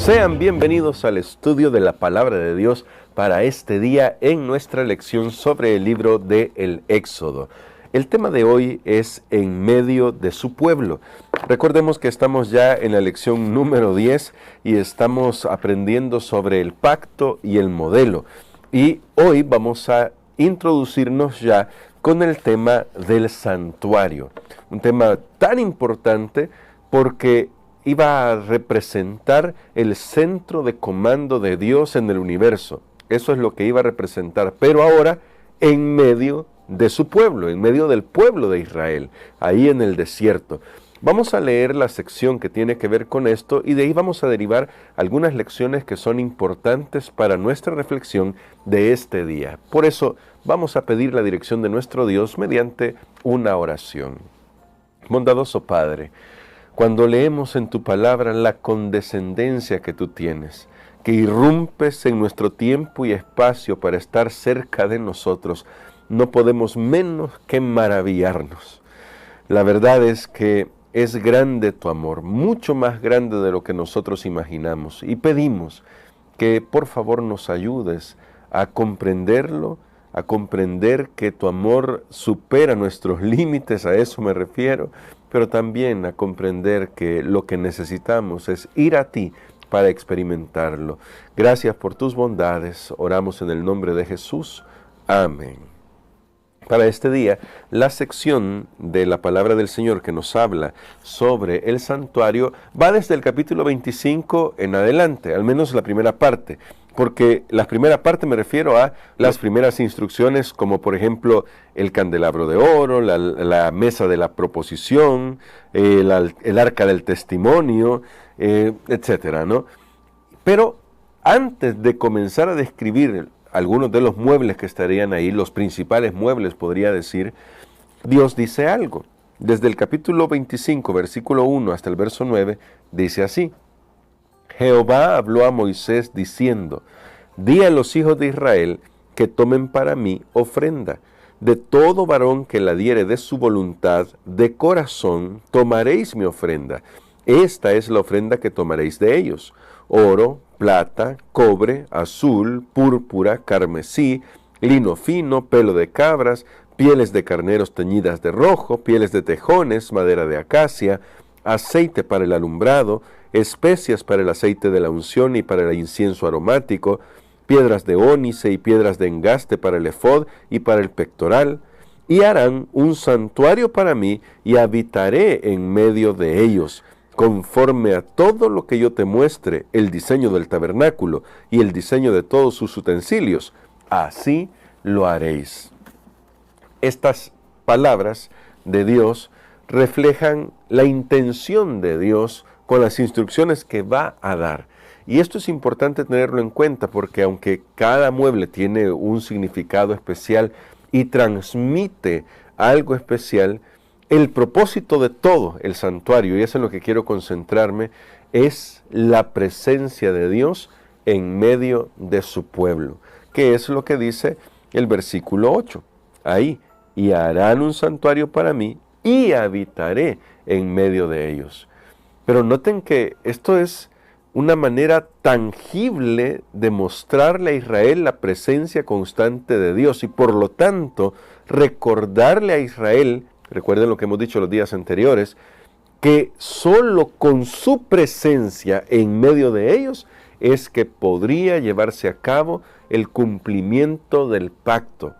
Sean bienvenidos al estudio de la Palabra de Dios para este día en nuestra lección sobre el libro de El Éxodo. El tema de hoy es en medio de su pueblo. Recordemos que estamos ya en la lección número 10 y estamos aprendiendo sobre el pacto y el modelo. Y hoy vamos a introducirnos ya con el tema del santuario. Un tema tan importante porque iba a representar el centro de comando de Dios en el universo. Eso es lo que iba a representar, pero ahora en medio de su pueblo, en medio del pueblo de Israel, ahí en el desierto. Vamos a leer la sección que tiene que ver con esto y de ahí vamos a derivar algunas lecciones que son importantes para nuestra reflexión de este día. Por eso vamos a pedir la dirección de nuestro Dios mediante una oración. Bondadoso Padre, cuando leemos en tu palabra la condescendencia que tú tienes, que irrumpes en nuestro tiempo y espacio para estar cerca de nosotros, no podemos menos que maravillarnos. La verdad es que es grande tu amor, mucho más grande de lo que nosotros imaginamos. Y pedimos que por favor nos ayudes a comprenderlo, a comprender que tu amor supera nuestros límites, a eso me refiero, pero también a comprender que lo que necesitamos es ir a ti para experimentarlo. Gracias por tus bondades, oramos en el nombre de Jesús. Amén. Para este día, la sección de la palabra del Señor que nos habla sobre el santuario va desde el capítulo 25 en adelante, al menos la primera parte. Porque la primera parte me refiero a las primeras instrucciones, como por ejemplo el candelabro de oro, la mesa de la proposición, el arca del testimonio, etcétera, ¿no? Pero antes de comenzar a describir algunos de los muebles que estarían ahí, los principales muebles podría decir, Dios dice algo. Desde el capítulo 25, versículo 1 hasta el verso 9, dice así: Jehová habló a Moisés diciendo, di a los hijos de Israel que tomen para mí ofrenda. De todo varón que la diere de su voluntad, de corazón, tomaréis mi ofrenda. Esta es la ofrenda que tomaréis de ellos: oro, plata, cobre, azul, púrpura, carmesí, lino fino, pelo de cabras, pieles de carneros teñidas de rojo, pieles de tejones, madera de acacia, aceite para el alumbrado, especias para el aceite de la unción y para el incienso aromático, piedras de ónice y piedras de engaste para el efod y para el pectoral, y harán un santuario para mí y habitaré en medio de ellos, conforme a todo lo que yo te muestre, el diseño del tabernáculo y el diseño de todos sus utensilios, así lo haréis. Estas palabras de Dios reflejan la intención de Dios con las instrucciones que va a dar. Y esto es importante tenerlo en cuenta porque aunque cada mueble tiene un significado especial y transmite algo especial, el propósito de todo el santuario, y eso es en lo que quiero concentrarme, es la presencia de Dios en medio de su pueblo, que es lo que dice el versículo 8. Ahí, y harán un santuario para mí y habitaré en medio de ellos. Pero noten que esto es una manera tangible de mostrarle a Israel la presencia constante de Dios y por lo tanto recordarle a Israel, recuerden lo que hemos dicho los días anteriores, que solo con su presencia en medio de ellos es que podría llevarse a cabo el cumplimiento del pacto.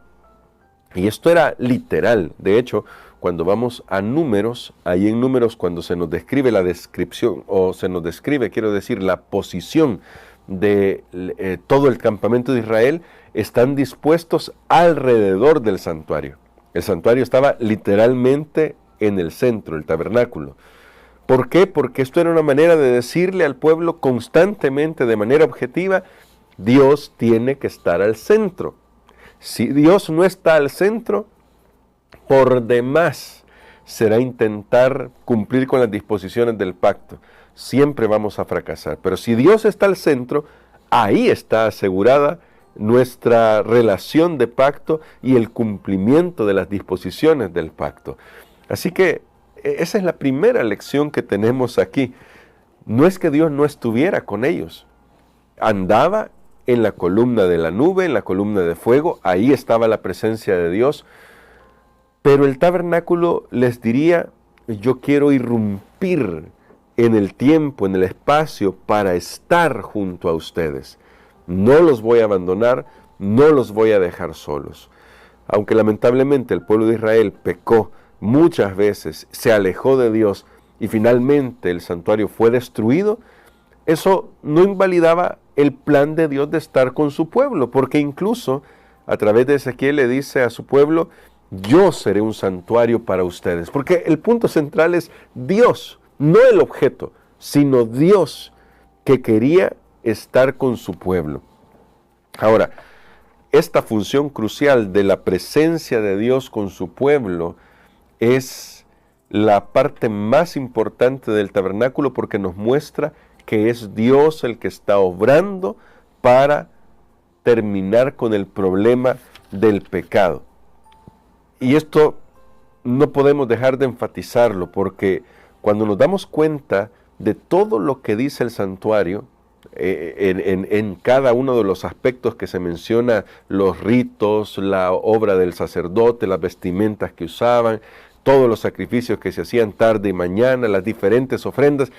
Y esto era literal. De hecho, cuando vamos a Números, ahí en Números cuando se nos describe la descripción, o se nos describe, quiero decir, la posición de todo el campamento de Israel, están dispuestos alrededor del santuario. El santuario estaba literalmente en el centro, el tabernáculo. ¿Por qué? Porque esto era una manera de decirle al pueblo constantemente, de manera objetiva, Dios tiene que estar al centro. Si Dios no está al centro, por demás será intentar cumplir con las disposiciones del pacto. Siempre vamos a fracasar. Pero si Dios está al centro, ahí está asegurada nuestra relación de pacto y el cumplimiento de las disposiciones del pacto. Así que esa es la primera lección que tenemos aquí. no es que Dios no estuviera con ellos. Andaba en la columna de la nube, en la columna de fuego, ahí estaba la presencia de Dios. Pero el tabernáculo les diría, yo quiero irrumpir en el tiempo, en el espacio, para estar junto a ustedes. No los voy a abandonar, no los voy a dejar solos. Aunque lamentablemente el pueblo de Israel pecó muchas veces, se alejó de Dios y finalmente el santuario fue destruido, eso no invalidaba el plan de Dios de estar con su pueblo, porque incluso a través de Ezequiel le dice a su pueblo, yo seré un santuario para ustedes, porque el punto central es Dios, no el objeto, sino Dios que quería estar con su pueblo. Ahora, esta función crucial de la presencia de Dios con su pueblo es la parte más importante del tabernáculo porque nos muestra que es Dios el que está obrando para terminar con el problema del pecado. Y esto no podemos dejar de enfatizarlo porque cuando nos damos cuenta de todo lo que dice el santuario, en cada uno de los aspectos que se menciona, los ritos, la obra del sacerdote, las vestimentas que usaban, todos los sacrificios que se hacían tarde y mañana, las diferentes ofrendas,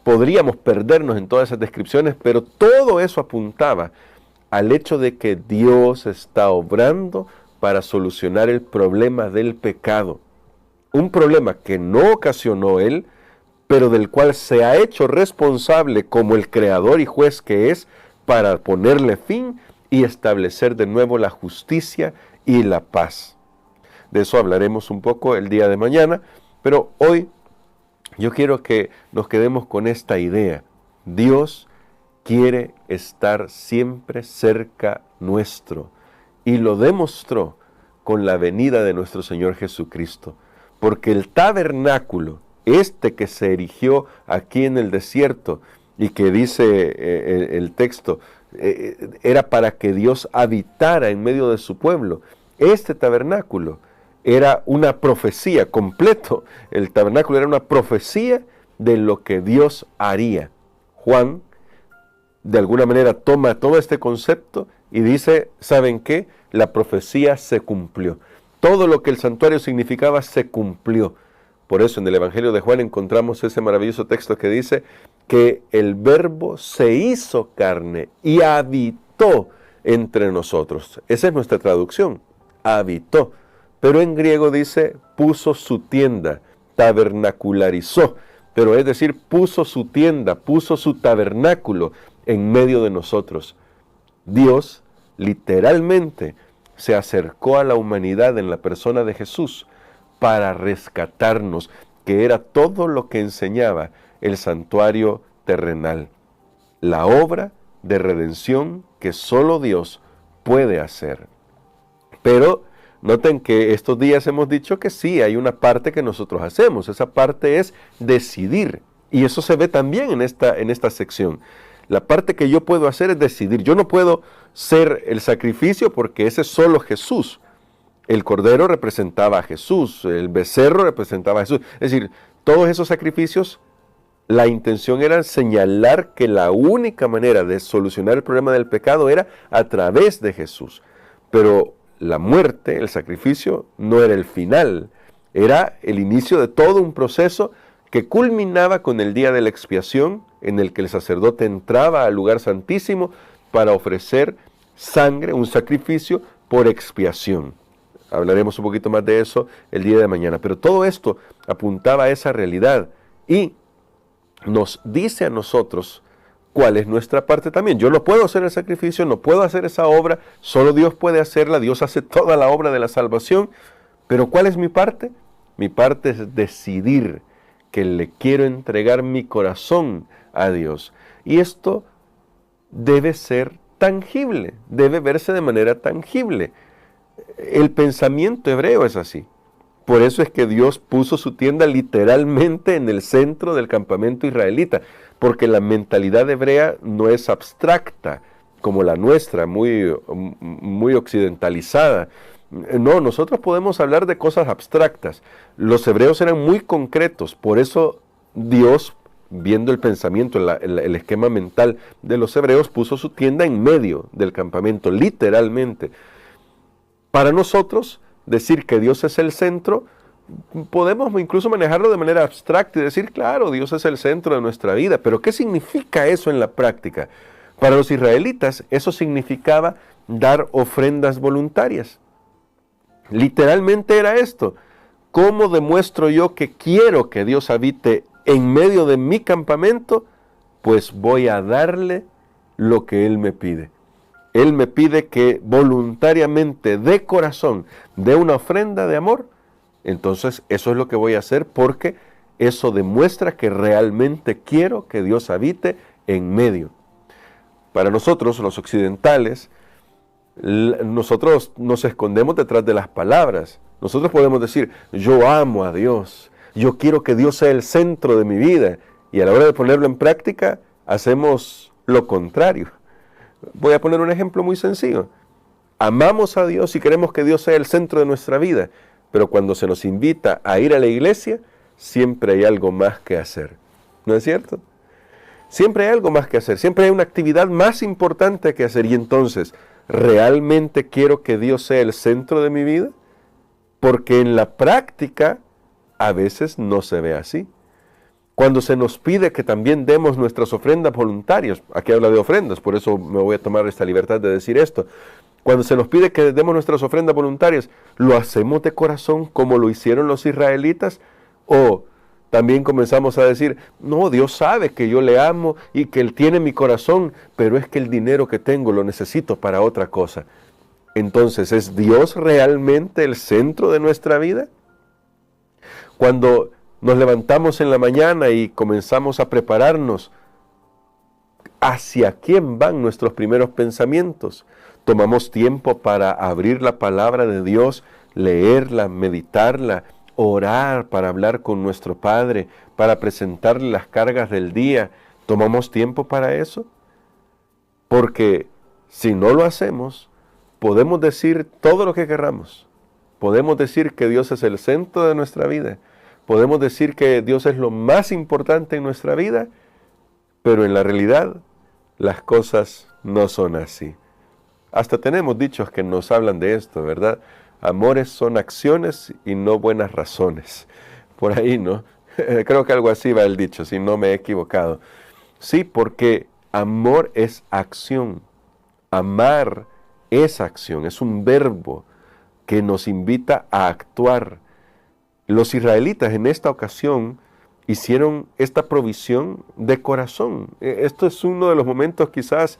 podríamos perdernos en todas esas descripciones, pero todo eso apuntaba al hecho de que Dios está obrando para solucionar el problema del pecado. Un problema que no ocasionó Él, pero del cual se ha hecho responsable como el creador y juez que es para ponerle fin y establecer de nuevo la justicia y la paz. De eso hablaremos un poco el día de mañana, pero hoy yo quiero que nos quedemos con esta idea. Dios quiere estar siempre cerca nuestro y lo demostró con la venida de nuestro Señor Jesucristo, porque el tabernáculo, que se erigió aquí en el desierto y que dice el texto, era para que Dios habitara en medio de su pueblo. Este tabernáculo era una profecía completo. El tabernáculo era una profecía de lo que Dios haría. Juan, de alguna manera, toma todo este concepto y dice, ¿saben qué? La profecía se cumplió. Todo lo que el santuario significaba se cumplió. Por eso en el Evangelio de Juan encontramos ese maravilloso texto que dice que el Verbo se hizo carne y habitó entre nosotros. Esa es nuestra traducción, habitó. Pero en griego dice, puso su tienda, tabernacularizó. Pero es decir, puso su tienda, puso su tabernáculo en medio de nosotros. Dios literalmente se acercó a la humanidad en la persona de Jesús para rescatarnos, que era todo lo que enseñaba el santuario terrenal. La obra de redención que solo Dios puede hacer. Pero noten que estos días hemos dicho que sí, hay una parte que nosotros hacemos. Esa parte es decidir. Y eso se ve también en esta sección. La parte que yo puedo hacer es decidir. Yo no puedo ser el sacrificio porque ese es solo Jesús. El cordero representaba a Jesús, el becerro representaba a Jesús. Es decir, todos esos sacrificios, la intención era señalar que la única manera de solucionar el problema del pecado era a través de Jesús. Pero la muerte, el sacrificio, no era el final, era el inicio de todo un proceso que culminaba con el día de la expiación, en el que el sacerdote entraba al lugar santísimo para ofrecer sangre, un sacrificio por expiación. Hablaremos un poquito más de eso el día de mañana. Pero todo esto apuntaba a esa realidad y nos dice a nosotros cuál es nuestra parte también. Yo no puedo hacer el sacrificio, no puedo hacer esa obra, solo Dios puede hacerla, Dios hace toda la obra de la salvación. Pero ¿cuál es mi parte? Mi parte es decidir que le quiero entregar mi corazón a Dios. Y esto debe ser tangible, debe verse de manera tangible. El pensamiento hebreo es así. Por eso es que Dios puso su tienda literalmente en el centro del campamento israelita, porque la mentalidad hebrea no es abstracta como la nuestra, muy occidentalizada. No, nosotros podemos hablar de cosas abstractas. Los hebreos eran muy concretos, por eso Dios viendo el pensamiento, el esquema mental de los hebreos, puso su tienda en medio del campamento, literalmente. Para nosotros, decir que Dios es el centro, podemos incluso manejarlo de manera abstracta y decir, claro, Dios es el centro de nuestra vida, pero ¿qué significa eso en la práctica? Para los israelitas, eso significaba dar ofrendas voluntarias. Literalmente era esto. ¿Cómo demuestro yo que quiero que Dios habite en medio de mi campamento? Pues voy a darle lo que Él me pide. Él me pide que voluntariamente, de corazón, dé una ofrenda de amor. Entonces eso es lo que voy a hacer, porque eso demuestra que realmente quiero que Dios habite en medio. Para nosotros, los occidentales, nosotros nos escondemos detrás de las palabras. Nosotros podemos decir, yo amo a Dios, yo quiero que Dios sea el centro de mi vida, y a la hora de ponerlo en práctica, hacemos lo contrario. Voy a poner un ejemplo muy sencillo. Amamos a Dios y queremos que Dios sea el centro de nuestra vida, pero cuando se nos invita a ir a la iglesia, siempre hay algo más que hacer. ¿No es cierto? Siempre hay algo más que hacer, siempre hay una actividad más importante que hacer. Y entonces, ¿realmente quiero que Dios sea el centro de mi vida? Porque en la práctica a veces no se ve así. Cuando se nos pide que también demos nuestras ofrendas voluntarias, aquí habla de ofrendas, por eso me voy a tomar esta libertad de decir esto. Cuando se nos pide que demos nuestras ofrendas voluntarias, ¿lo hacemos de corazón como lo hicieron los israelitas? ¿O también comenzamos a decir, no, Dios sabe que yo le amo y que Él tiene mi corazón, pero es que el dinero que tengo lo necesito para otra cosa? Entonces, ¿es Dios realmente el centro de nuestra vida? Cuando nos levantamos en la mañana y comenzamos a prepararnos, ¿hacia quién van nuestros primeros pensamientos? Tomamos tiempo para abrir la palabra de Dios, leerla, meditarla, orar para hablar con nuestro Padre, para presentarle las cargas del día. ¿Tomamos tiempo para eso? Porque si no lo hacemos, podemos decir todo lo que queramos. Podemos decir que Dios es el centro de nuestra vida. Podemos decir que Dios es lo más importante en nuestra vida, pero en la realidad las cosas no son así. Hasta tenemos dichos que nos hablan de esto, ¿verdad? Amores son acciones y no buenas razones. Por ahí, ¿no? Creo que algo así va el dicho, si no me he equivocado. Sí, porque amor es acción. Amar es acción, es un verbo que nos invita a actuar. Los israelitas en esta ocasión hicieron esta provisión de corazón. Esto es uno de los momentos quizás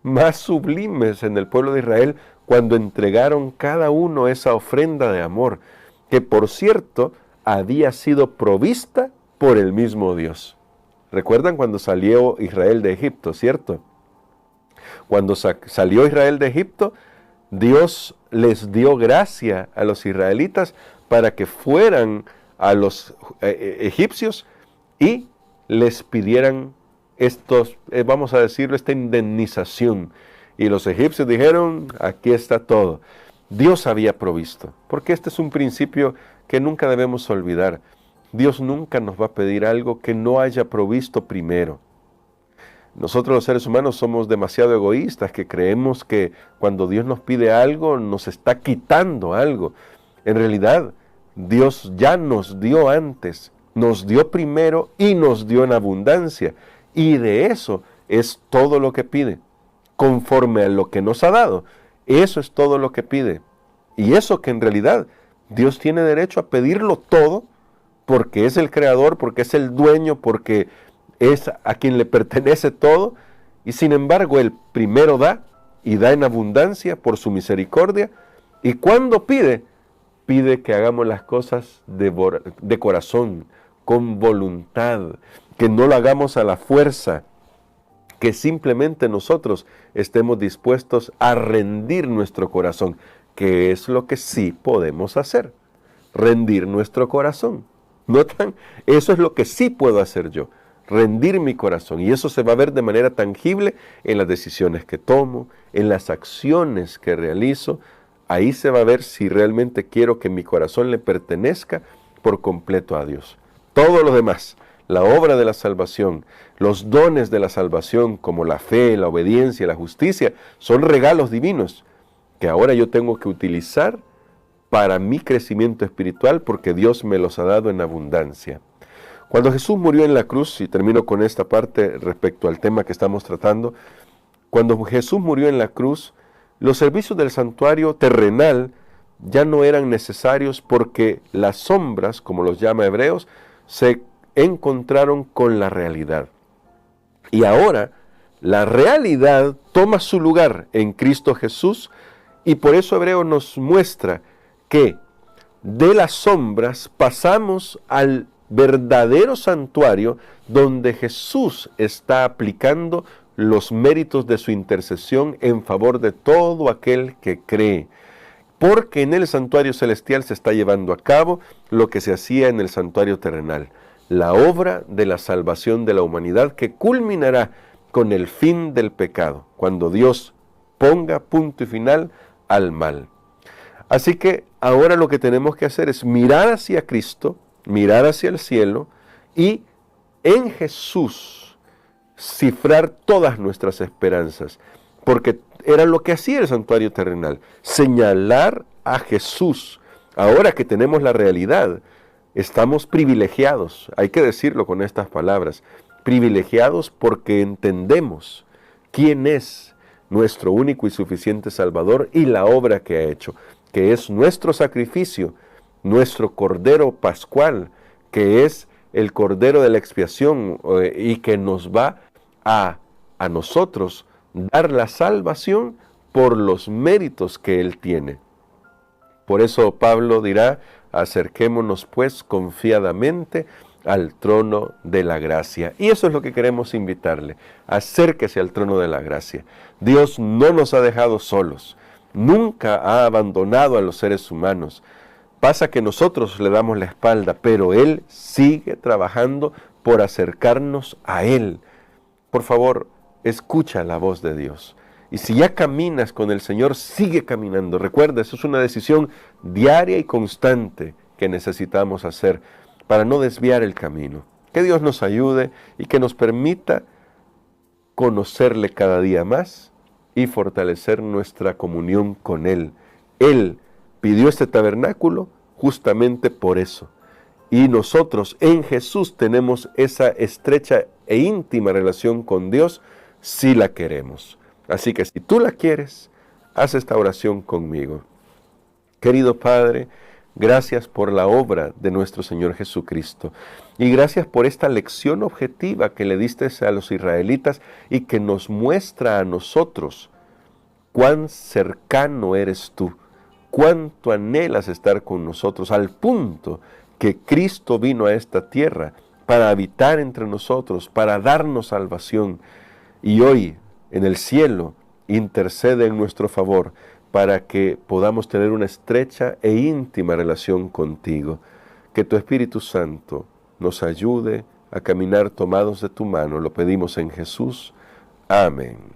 más sublimes en el pueblo de Israel, cuando entregaron cada uno esa ofrenda de amor, que por cierto había sido provista por el mismo Dios. ¿Recuerdan cuando salió Israel de Egipto, cierto? Cuando salió Israel de Egipto, Dios les dio gracia a los israelitas para que fueran a los egipcios y les pidieran estos, vamos a decirlo, esta indemnización. Y los egipcios dijeron, aquí está todo. Dios había provisto, porque este es un principio que nunca debemos olvidar. Dios nunca nos va a pedir algo que no haya provisto primero. Nosotros los seres humanos somos demasiado egoístas, que creemos que cuando Dios nos pide algo, nos está quitando algo. En realidad, Dios ya nos dio antes, nos dio primero y nos dio en abundancia. Y de eso es todo lo que pide, conforme a lo que nos ha dado. Eso es todo lo que pide. Y eso que en realidad Dios tiene derecho a pedirlo todo, porque es el creador, porque es el dueño, porque es a quien le pertenece todo. Y sin embargo, Él primero da, y da en abundancia por su misericordia. Y cuando pide, pide que hagamos las cosas de corazón, con voluntad, que no lo hagamos a la fuerza, que simplemente nosotros estemos dispuestos a rendir nuestro corazón, que es lo que sí podemos hacer, rendir nuestro corazón. ¿Notan? Eso es lo que sí puedo hacer yo, rendir mi corazón, y eso se va a ver de manera tangible en las decisiones que tomo, en las acciones que realizo. Ahí se va a ver si realmente quiero que mi corazón le pertenezca por completo a Dios. Todo lo demás, la obra de la salvación, los dones de la salvación como la fe, la obediencia, la justicia, son regalos divinos que ahora yo tengo que utilizar para mi crecimiento espiritual porque Dios me los ha dado en abundancia. Cuando Jesús murió en la cruz, y termino con esta parte respecto al tema que estamos tratando, cuando Jesús murió en la cruz, los servicios del santuario terrenal ya no eran necesarios porque las sombras, como los llama Hebreos, se encontraron con la realidad. Y ahora la realidad toma su lugar en Cristo Jesús, y por eso Hebreo nos muestra que de las sombras pasamos al verdadero santuario donde Jesús está aplicando los méritos de su intercesión en favor de todo aquel que cree. Porque en el santuario celestial se está llevando a cabo lo que se hacía en el santuario terrenal, la obra de la salvación de la humanidad que culminará con el fin del pecado, cuando Dios ponga punto y final al mal. Así que ahora lo que tenemos que hacer es mirar hacia Cristo, mirar hacia el cielo y en Jesús cifrar todas nuestras esperanzas, porque era lo que hacía el santuario terrenal, señalar a Jesús. Ahora que tenemos la realidad, estamos privilegiados, hay que decirlo con estas palabras, privilegiados porque entendemos quién es nuestro único y suficiente Salvador y la obra que ha hecho, que es nuestro sacrificio, nuestro Cordero Pascual, que es el Cordero de la expiación y que nos va a nosotros dar la salvación por los méritos que Él tiene. Por eso Pablo dirá, acerquémonos pues confiadamente al trono de la gracia. Y eso es lo que queremos invitarle, acérquese al trono de la gracia. Dios no nos ha dejado solos, nunca ha abandonado a los seres humanos. Pasa que nosotros le damos la espalda, pero Él sigue trabajando por acercarnos a Él. Por favor, escucha la voz de Dios. Y si ya caminas con el Señor, sigue caminando. Recuerda, eso es una decisión diaria y constante que necesitamos hacer para no desviar el camino. Que Dios nos ayude y que nos permita conocerle cada día más y fortalecer nuestra comunión con Él. Él pidió este tabernáculo justamente por eso. Y nosotros en Jesús tenemos esa estrecha e íntima relación con Dios si la queremos. Así que si tú la quieres, haz esta oración conmigo. Querido Padre, gracias por la obra de nuestro Señor Jesucristo. Y gracias por esta lección objetiva que le diste a los israelitas y que nos muestra a nosotros cuán cercano eres tú, cuánto anhelas estar con nosotros, al punto que Cristo vino a esta tierra para habitar entre nosotros, para darnos salvación. Y hoy, en el cielo, intercede en nuestro favor para que podamos tener una estrecha e íntima relación contigo. Que tu Espíritu Santo nos ayude a caminar tomados de tu mano. Lo pedimos en Jesús. Amén.